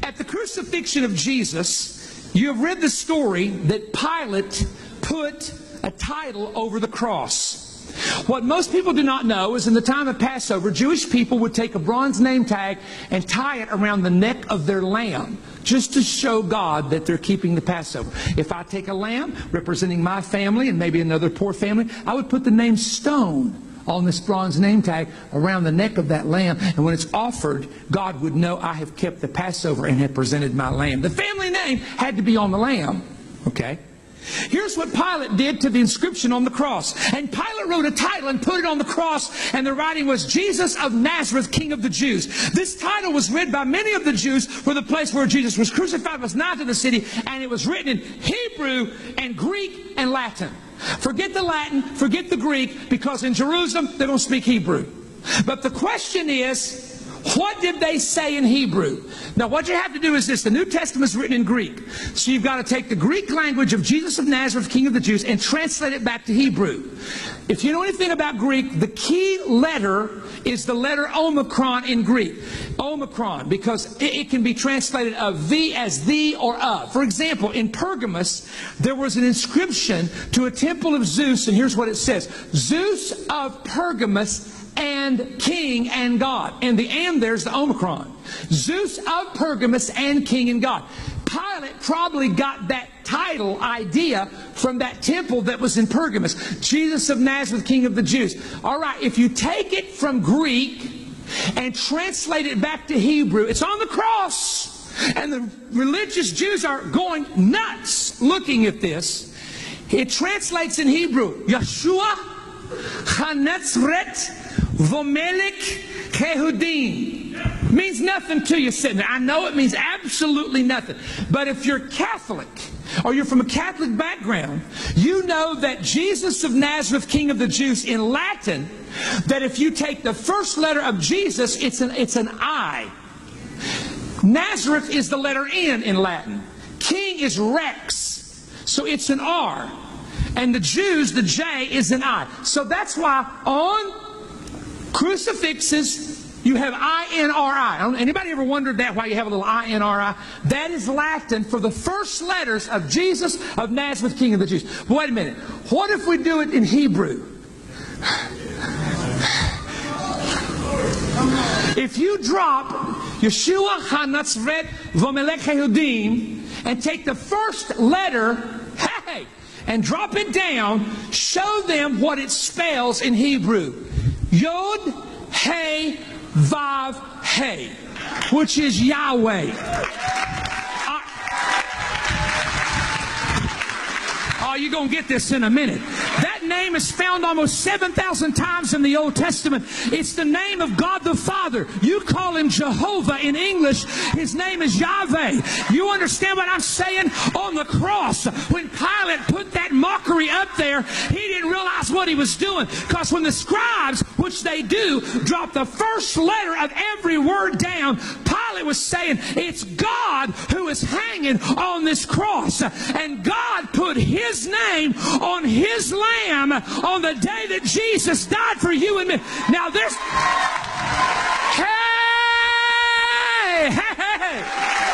At the crucifixion of Jesus, you have read the story that Pilate put a title over the cross. What most people do not know is in the time of Passover, Jewish people would take a bronze name tag and tie it around the neck of their lamb, just to show God that they're keeping the Passover. If I take a lamb representing my family and maybe another poor family, I would put the name Stone on this bronze name tag around the neck of that lamb. And when it's offered, God would know I have kept the Passover and have presented my lamb. The family name had to be on the lamb. Okay? Here's what Pilate did to the inscription on the cross. And Pilate wrote a title and put it on the cross, and the writing was, Jesus of Nazareth, King of the Jews. This title was read by many of the Jews, for the place where Jesus was crucified was nigh to the city, and it was written in Hebrew and Greek and Latin. Forget the Latin, forget the Greek, because in Jerusalem they don't speak Hebrew. But the question is, what did they say in Hebrew? Now what you have to do is this. The New Testament is written in Greek. So you've got to take the Greek language of Jesus of Nazareth, King of the Jews, and translate it back to Hebrew. If you know anything about Greek, the key letter is the letter Omicron in Greek. Omicron, because it can be translated of the as the or of. For example, in Pergamus, there was an inscription to a temple of Zeus, and here's what it says. Zeus of Pergamus and King and God. And the and there's the Omicron. Zeus of Pergamus and King and God. Pilate probably got that title idea from that temple that was in Pergamus. Jesus of Nazareth, King of the Jews. All right, if you take it from Greek and translate it back to Hebrew, it's on the cross. And the religious Jews are going nuts looking at this. It translates in Hebrew, Yeshua HaNetzret Vomelech Kehudim. Means nothing to you sitting there. I know it means absolutely nothing. But if you're Catholic, or you're from a Catholic background, you know that Jesus of Nazareth, King of the Jews, in Latin, that if you take the first letter of Jesus, it's an I. Nazareth is the letter N in Latin. King is Rex, so it's an R. And the Jews, the J is an I. So that's why on crucifixes, you have I-N-R-I. Anybody ever wondered that, why you have a little I-N-R-I? That is Latin for the first letters of Jesus of Nazareth, King of the Jews. But wait a minute. What if we do it in Hebrew? If you drop Yeshua HaNatzret Vomelech Yehudim and take the first letter, hey, and drop it down, show them what it spells in Hebrew. Yod, Hey, Vav, Hey, which is Yahweh. Oh, you're going to get this in a minute. That name is found almost 7,000 times in the Old Testament. It's the name of God the Father. You call him Jehovah in English. His name is Yahweh. You understand what I'm saying? On the cross, when Pilate put that mockery up there, he didn't realize what he was doing. Because when the scribes, which they do, drop the first letter of every word down, Pilate was saying, it's God who is hanging on this cross. And God put his name on his lamb on the day that Jesus died for you and me. Now there's... Hey!